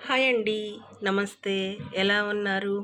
Hi అండి. నమస్తే. ఎలా ఉన్నారు?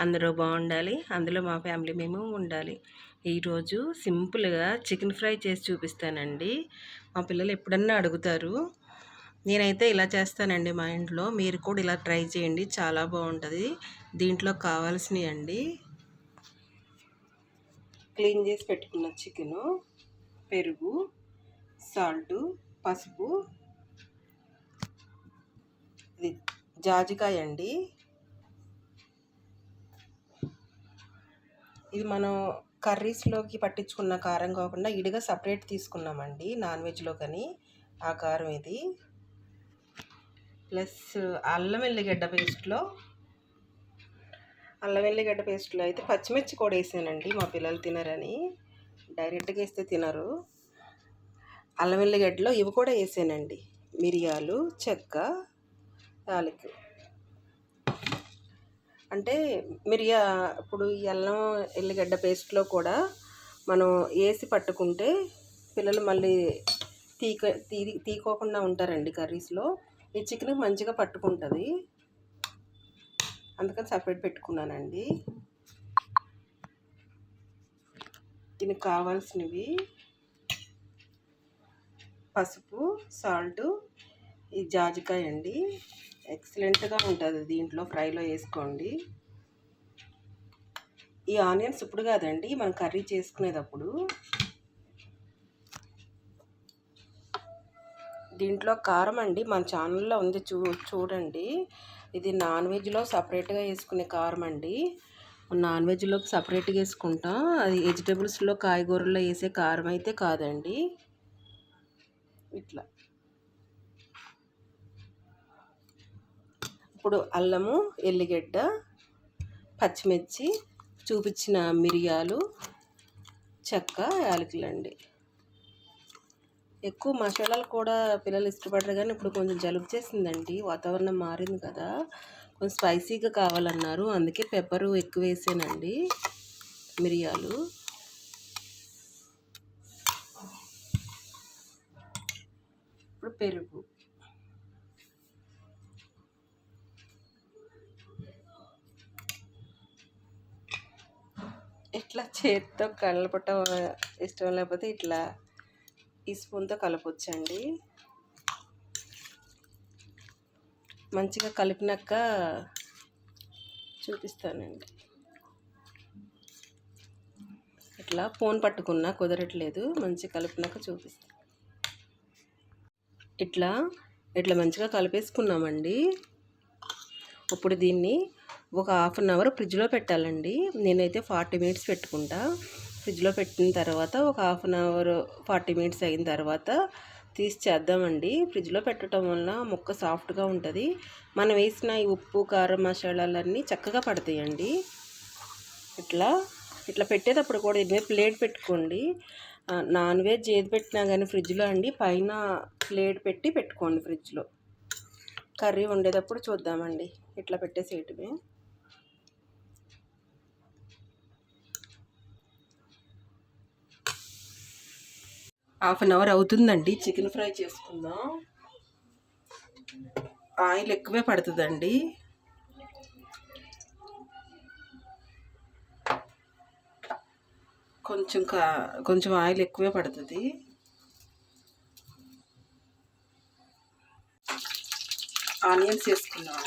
అందరూ బాగుండాలి. అందులో మా ఫ్యామిలీ మేము ఉండాలి. ఈరోజు సింపుల్‌గా చికెన్ ఫ్రై చేసి చూపిస్తానండి. మా పిల్లలు ఎప్పుడన్నా అడుగుతారు. నేనైతే ఇలా చేస్తానండి మా ఇంట్లో. మీరు కూడా ఇలా ట్రై చేయండి. చాలా బాగుంటది. దీంట్లో కావాల్సినయండి క్లీన్ చేసి పెట్టుకున్న చికెను, పెరుగు, సాల్టు, పసుపు, ఇది జాజికాయ అండి. ఇది మనం కర్రీస్లోకి పట్టించుకున్న కారం కాకుండా ఇడిగా సపరేట్ తీసుకున్నామండి నాన్ వెజ్లో కానీ ఆ కారం ఇది. ప్లస్ అల్లం వెల్లిగడ్డ పేస్ట్లో అయితే పచ్చిమిర్చి కూడా వేసానండి. మా పిల్లలు తినరని డైరెక్ట్గా వేస్తే తినరు. అల్లం వెల్లిగడ్డలో ఇవి కూడా వేసానండి, మిరియాలు, చెక్క, యాలకులు. అంటే ఇప్పుడు ఈ అల్లం ఎల్లిగడ్డ పేస్ట్లో కూడా మనం వేసి పట్టుకుంటే పిల్లలు మళ్ళీ తీకోకుండా ఉంటారండి కర్రీస్లో. ఈ చికెన్ మంచిగా పట్టుకుంటుంది, అందుకని సపరేట్ పెట్టుకున్నానండి. దీనికి కావాల్సినవి పసుపు, సాల్టు, ఈ జాజికాయ అండి. ఎక్సలెంట్గా ఉంటుంది దీంట్లో, ఫ్రైలో వేసుకోండి. ఈ ఆనియన్స్ ఇప్పుడు కాదండి, మనం కర్రీ చేసుకునేటప్పుడు. దీంట్లో కారం అండి మన ఛానల్లో ఉంది, చూడండి. ఇది నాన్ వెజ్లో సపరేట్గా వేసుకునే కారం అండి. నాన్ వెజ్లోకి సపరేట్గా వేసుకుంటాం. అది వెజిటేబుల్స్లో కాయగూరల్లో వేసే కారం అయితే కాదండి. ఇట్లా ఇప్పుడు అల్లము, ఎల్లిగడ్డ, పచ్చిమిర్చి, చూపించిన మిరియాలు, చెక్క, యాలకులండి. ఎక్కువ మసాలాలు కూడా పిల్లలు ఇష్టపడరు, కానీ ఇప్పుడు కొంచెం జలుబు చేసిందండి, వాతావరణం మారింది కదా, కొంచెం స్పైసీగా కావాలన్నారు, అందుకే పెప్పరు ఎక్కువ వేసానండి, మిరియాలు. ఇప్పుడు పెరుగు, ఇట్లా చేతితో కలపటం ఇష్టం లేకపోతే ఇట్లా ఈ స్పూన్తో కలపొచ్చండి. మంచిగా కలిపినాక చూపిస్తానండి. ఇట్లా ఫోన్ పట్టుకున్నా కుదరట్లేదు, మంచిగా కలిపినాక చూపిస్తాను. ఇట్లా ఇట్లా మంచిగా కలిపేసుకున్నామండి. ఇప్పుడు దీన్ని ఒక హాఫ్ అన్ అవర్ ఫ్రిడ్జ్లో పెట్టాలండి. నేనైతే 40 మినిట్స్ పెట్టుకుంటా. ఫ్రిడ్జ్లో పెట్టిన తర్వాత ఒక హాఫ్ అన్ అవర్ 40 మినిట్స్ అయిన తర్వాత తీసి చేద్దామండి. ఫ్రిడ్జ్లో పెట్టడం వల్ల ముక్క సాఫ్ట్గా ఉంటుంది. మనం వేసిన ఈ ఉప్పు, కారం, మసాలాలన్నీ చక్కగా పడతాయండి. ఇట్లా ఇట్లా పెట్టేటప్పుడు కూడా ఇది ప్లేట్ పెట్టుకోండి. నాన్ వెజ్ ఏది పెట్టినా కానీ ఫ్రిడ్జ్లో అండి పైన ప్లేట్ పెట్టుకోండి ఫ్రిడ్జ్లో. కర్రీ వండేటప్పుడు చూద్దామండి, ఇట్లా పెట్టేసేయటమే. హాఫ్ అన్ అవర్ అవుతుందండి, చికెన్ ఫ్రై చేసుకుందాం. ఆయిల్ ఎక్కువే పడుతుందండి. కొంచెం ఆయిల్ ఎక్కువే పడుతుంది. ఆనియన్స్ వేసుకున్నాం.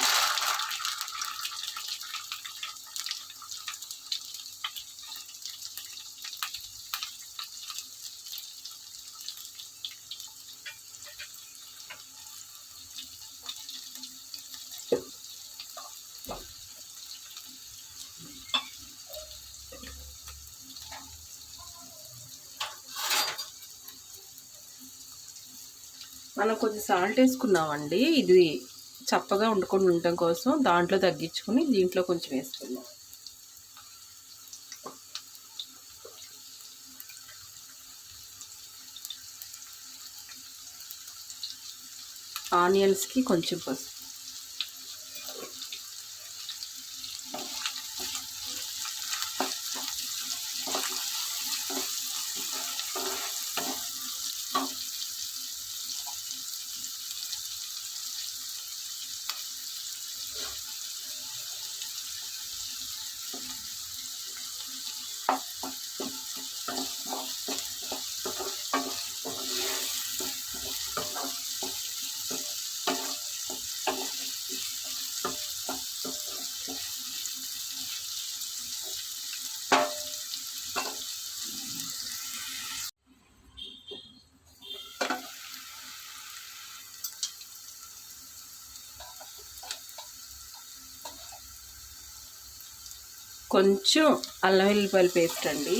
మనం కొంచెం సాల్ట్ వేసుకున్నామండి, ఇది చప్పగా వండుకొని ఉండటం కోసం దాంట్లో తగ్గించుకొని దీంట్లో కొంచెం వేసుకున్నాం. ఆనియన్స్కి కొంచెం పసుపు, కొంచెం అల్లం వెల్లిపాయల పేస్ట్ అండి.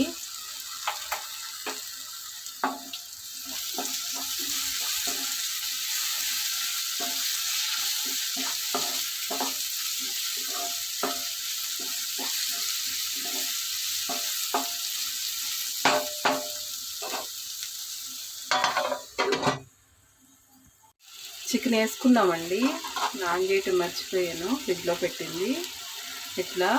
చికెన్ వేసుకుందామండి. నాన్ చేయటం మర్చిపోయాను, ఫ్రిడ్జ్లో పెట్టింది. ఇట్లా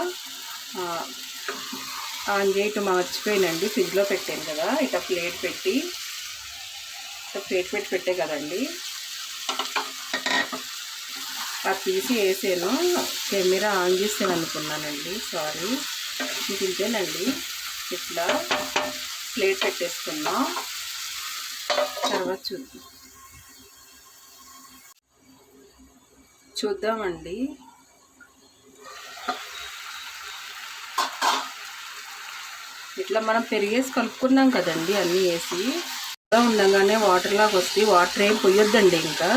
ఆన్ చేయటం మర్చిపోయానండి, ఫ్రిడ్జ్లో పెట్టాను కదా. ఇట్లా ప్లేట్ పెట్టి పెట్టే కదండి, అది తీసి వేసాను. కెమెరా ఆన్ చేసాను అనుకున్నానండి, సారీ. ఇంతేనండి. ఇట్లా ప్లేట్ పెట్టేసుకున్నాం. తర్వాత చూద్దామండి. ఇట్లా మనం పెరిగేసి కలుపుకున్నాం కదండి, అన్నీ వేసి ఉండగానే వాటర్ లాగా వస్తాయి. వాటర్ ఏం పొయ్యొద్దండి, ఇంకా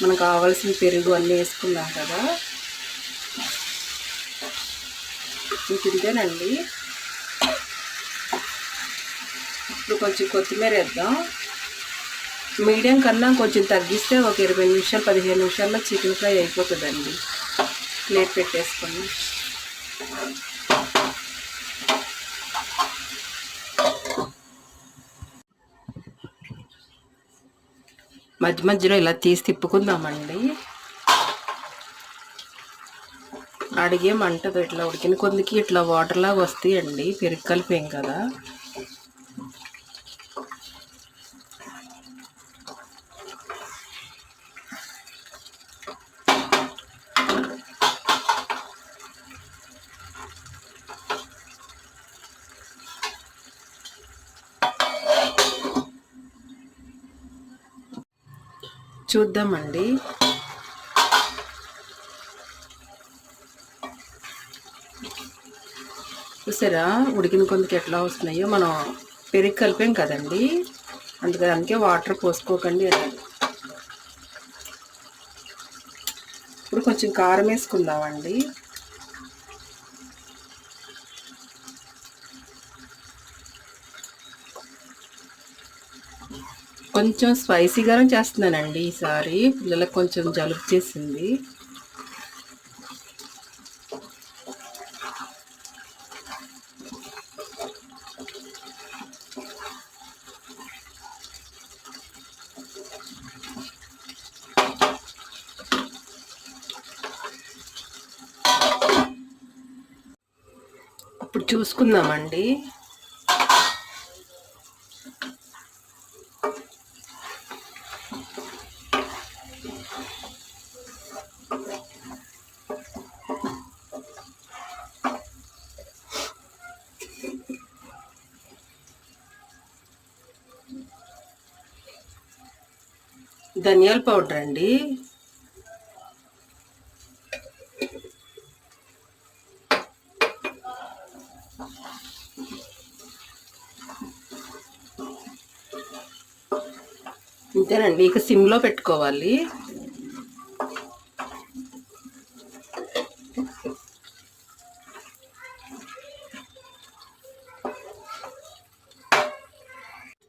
మనకు కావాల్సిన పెరుగు అన్నీ వేసుకున్నాం కదా. ఇంతేనండి. ఇప్పుడు కొంచెం కొత్తిమీర వేద్దాం. మీడియం కన్నా కొంచెం తగ్గిస్తే ఒక 20 నిమిషాలు 15 నిమిషాల్లో చికెన్ ఫ్రై అయిపోతుందండి. ప్లేట్ పెట్టేసుకొని మధ్య మధ్యలో ఇలా తీసి తిప్పుకుందామండి. అడిగే మంటతో ఇట్లా ఉడికిన కొందికి ఇట్లా వాటర్ లాగా వస్తాయండి, పెరుగు కలిపాం కదా. చూద్దామండి. చూసారా ఉడికిన కొందికి ఎట్లా వస్తున్నాయో. మనం పెరుగు కలిపాం కదండి, అందుకే వాటర్ పోసుకోకండి అన్నది. ఇప్పుడు కొంచెం కారం వేసుకుందామండి. కొంచెం స్పైసీగానే చేస్తున్నానండి ఈసారి, పిల్లలకు కొంచెం జలుబు చేసింది. ఇప్పుడు చూసుకుందామండి. ధనియాల పౌడర్ అండి. ఇంతేనండి, ఇక సిమ్లో పెట్టుకోవాలి.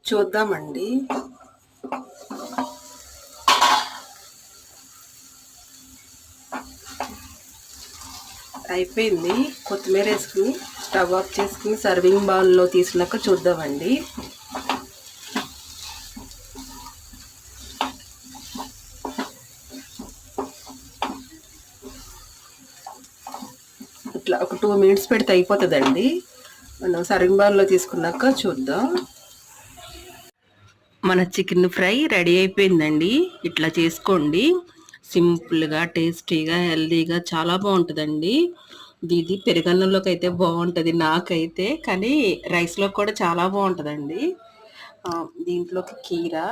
చూద్దామండి. అయిపోయింది. కొత్తిమీర వేసుకుని స్టవ్ ఆఫ్ చేసుకుని సర్వింగ్ బౌల్లో తీసినాక చూద్దామండి. ఇట్లా ఒక 2 మినిట్స్ పెడితే అయిపోతుందండి. మనం సర్వింగ్ బౌల్లో తీసుకున్నాక చూద్దాం. మన చికెన్ ఫ్రై రెడీ అయిపోయిందండి. ఇట్లా చేసుకోండి, సింపుల్గా, టేస్టీగా, హెల్తీగా, చాలా బాగుంటుందండి. ఇది పెరుగన్నంలోకి అయితే బాగుంటుంది నాకైతే, కానీ రైస్లో కూడా చాలా బాగుంటుందండి. దీంట్లోకి కీరా,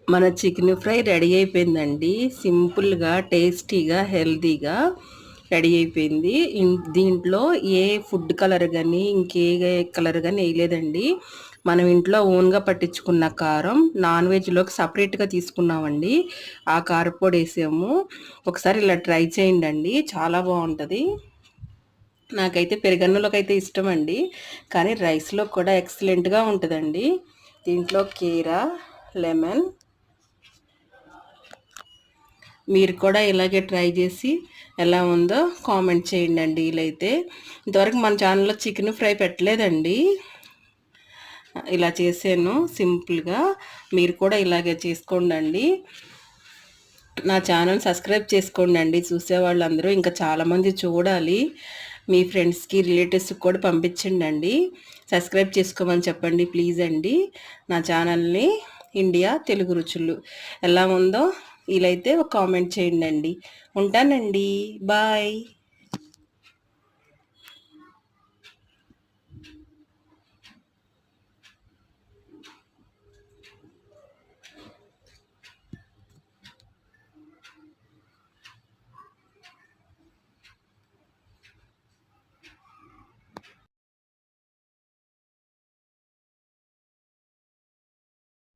మన చికెన్ ఫ్రై రెడీ అయిపోయిందండి. సింపుల్గా, టేస్టీగా, హెల్తీగా. రెడీ అయిపోయింది. దీంట్లో ఏ ఫుడ్ కలర్ కానీ ఇంకే కలర్ కానీ వేయలేదండి. మనం ఇంట్లో ఓన్గా పట్టించుకున్న కారం నాన్ వెజ్లోకి సపరేట్గా తీసుకున్నామండి. ఆ కారపొడి వేసాము. ఒకసారి ఇలా ట్రై చేయండి, చాలా బాగుంటుంది. నాకైతే పెరుగన్నంలోకి అయితే ఇష్టం అండి, కానీ రైస్లో కూడా ఎక్సలెంట్గా ఉంటుందండి. దీంట్లో కీరా, లెమన్. మీరు కూడా ఇలాగే ట్రై చేసి ఎలా ఉందో కామెంట్ చేయండి. వీలైతే ఇంతవరకు మన ఛానల్లో చికెన్ ఫ్రై పెట్టలేదండి, ఇలా చేసాను సింపుల్గా. మీరు కూడా ఇలాగే చేసుకోండి. నా ఛానల్ సబ్స్క్రైబ్ చేసుకోండి. చూసేవాళ్ళందరూ ఇంకా చాలామంది చూడాలి. మీ ఫ్రెండ్స్కి, రిలేటివ్స్కి కూడా పంపించండి. సబ్స్క్రైబ్ చేసుకోమని చెప్పండి ప్లీజ్ అండి. నా ఛానల్ని ఇండియా తెలుగు రుచులు ఎలా ఉందో వీలైతే ఒక కామెంట్ చేయండి. ఉంటానండి, బాయ్.